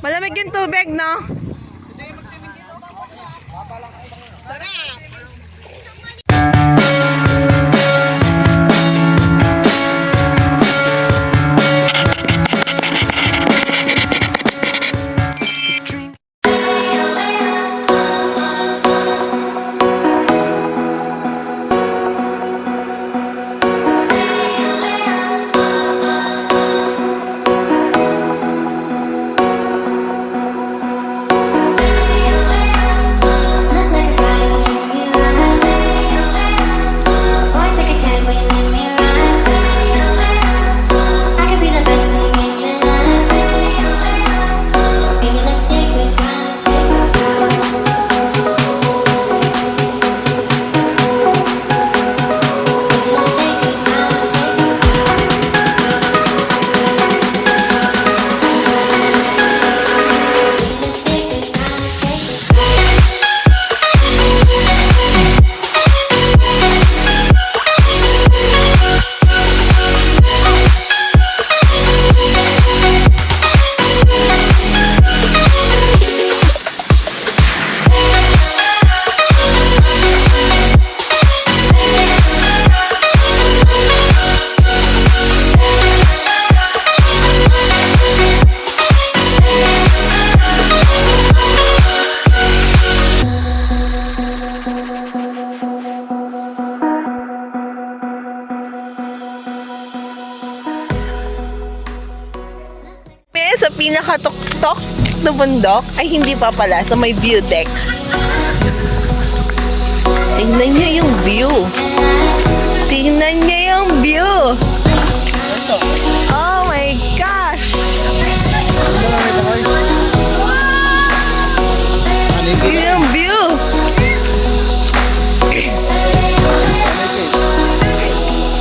Malamig yung tubig, no? Sa pinakatuktok na bundok ay hindi pa pala sa may view deck. Tingnan niyo yung view. Tingnan niyo yung view. Oh my gosh. Tingnan yung view.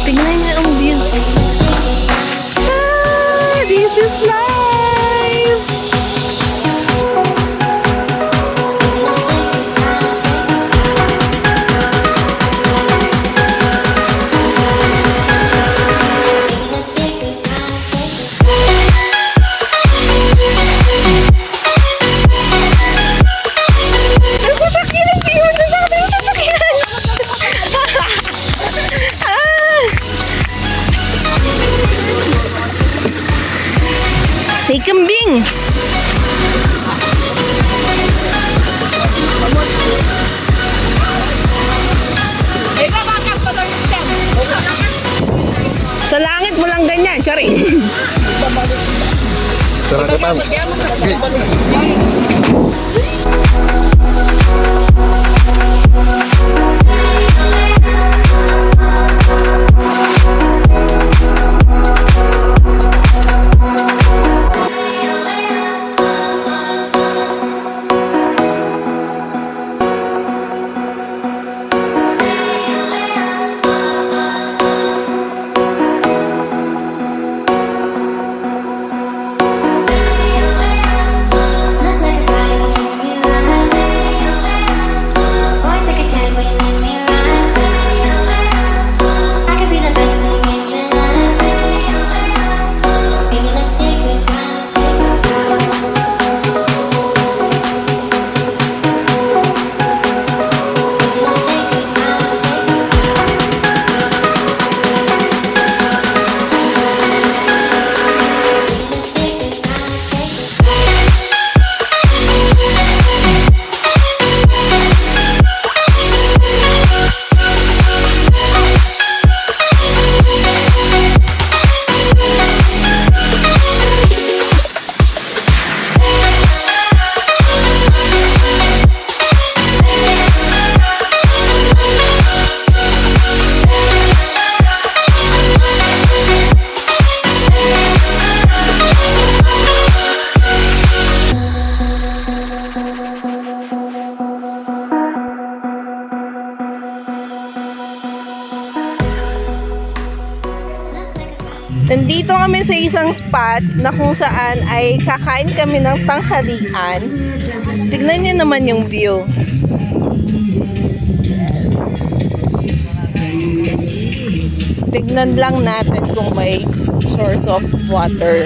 Tingnan niyo yung view. This is life. May kambing! Sa langit mo lang ganyan, charing! Sarang Nandito kami sa isang spot na kung saan ay kakain kami ng tanghalian. Tignan niyo naman yung view. Tignan lang natin kung may source of water.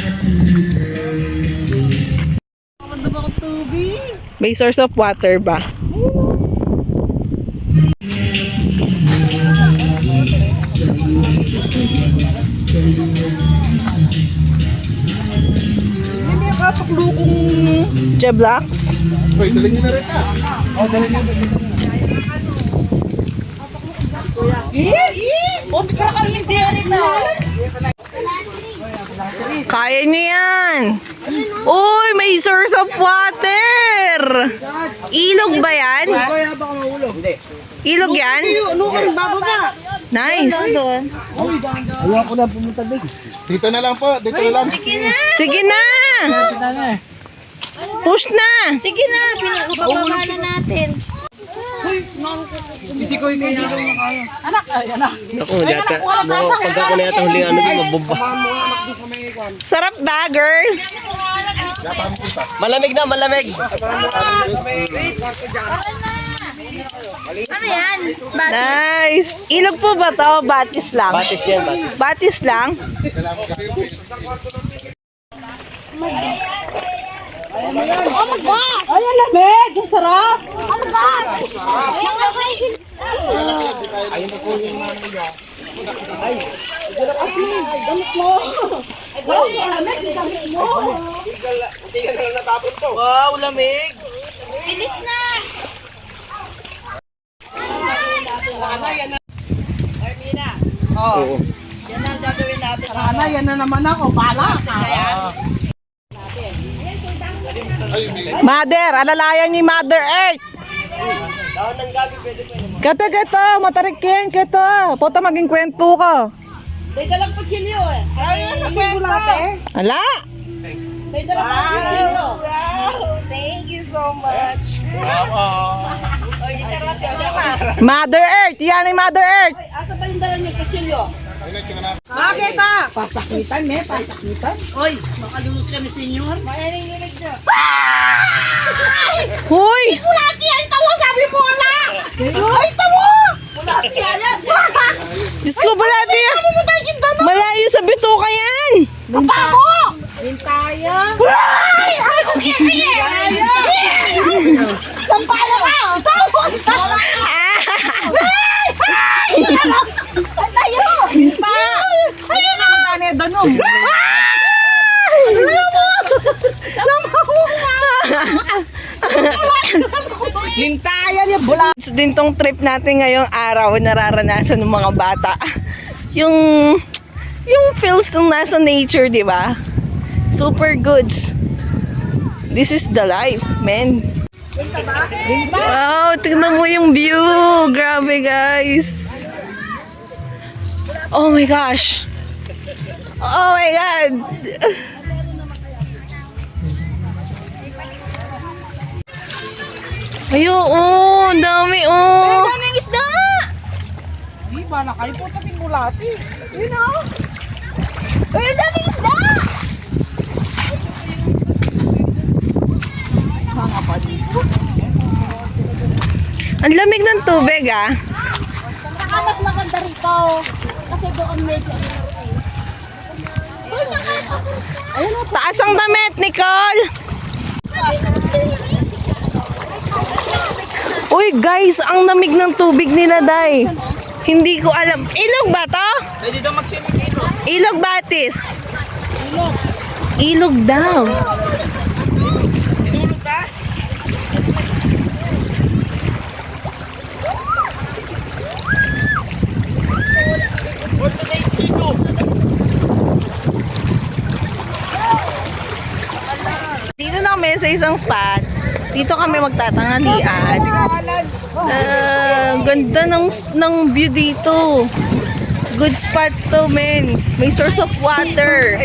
May source of water ba? Hindi ka tuklukong... Jeblocks? Hoy, dali niyo na rin ah. Oh, dali niyo. Buti ka kami hindi rin na. Kaya niyo yan. Uy, may source of water. Ilog ba yan? Kaya baka mahulog. Hindi. Ilog yan? Ano ka rin bababa? Nice. Ayaw ko na pumunta din. Dito na lang po, dito na lang. Sige na. Push na. Sige na, pinapababa na natin. Bisi ko yung kaya na kaya. Anak, ay anak. Ako, data. Pagka ko na yata huling ano din, mabumba. Sarap ba, girl? Malamig na, malamig. Ano yan? Nice. Ilog po ba to? Batis lang? Batis yan, batis. Batis lang? Oh my God! Ay, ang lamig! Ang sarap! Oh my God! Wow, lamig! Bilis na! Oo. Yan ang gagawin natin. Sana, yan na naman ako. Balas na yan. Mother, alalayan ni Mother Earth. Kata, matarikin, kata. Pota maging kwento ka. May dalang kutsilyo eh. Ay, sa kwento. Ala? May dalang kutsilyo. Thank you so much. Mother Earth, yan ay Mother Earth. Asa pa yung dala niyo kutsilyo? Bakit ah? Pasakitan eh, pasakitan. Oy, makalulus kami senyor. Huy! Bulati, ay tawo, sabi mo ala! Ay tawo! Bulati yan! Diyos ko, balati yan. Malayo sa bituka yan. Papa mo! Bintaya! Ay! Ay, kung kiki! Ay! Sampala ka! Tawo! Tayo! Bintaya! Ayun na! Tane, danom! Bintaya niya, bulati! Din tong trip natin ngayong araw, nararanasan ng mga bata. Yung feels ng nasa nature, di ba? Super goods. This is the life, man. Wow, tignan mo yung view. Grabe, guys. Oh my gosh. Oh my God. Ayo, oh, ang dami, oh. Daming isda! Di ba na kayo po pati bulati? Yun o! Ay, ang daming isda! Ang lamig ng tubig, ah. Saka mas maganda rito. Kasi doon medyo Uy, saan kayo papunta? Taas ang damit, Nicole. Uy, guys, ang lamig ng tubig nila, Day. Hindi ko alam. Ilog ba to? Pwede daw mag-swimming dito. Ilog batis. Ilog daw. Tinulog ka? Dito na kami sa isang spot. Dito kami magtatanghalian. Ganda ng view dito. Good spot to, men. May source of water.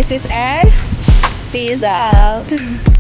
This is Ed. Peace out.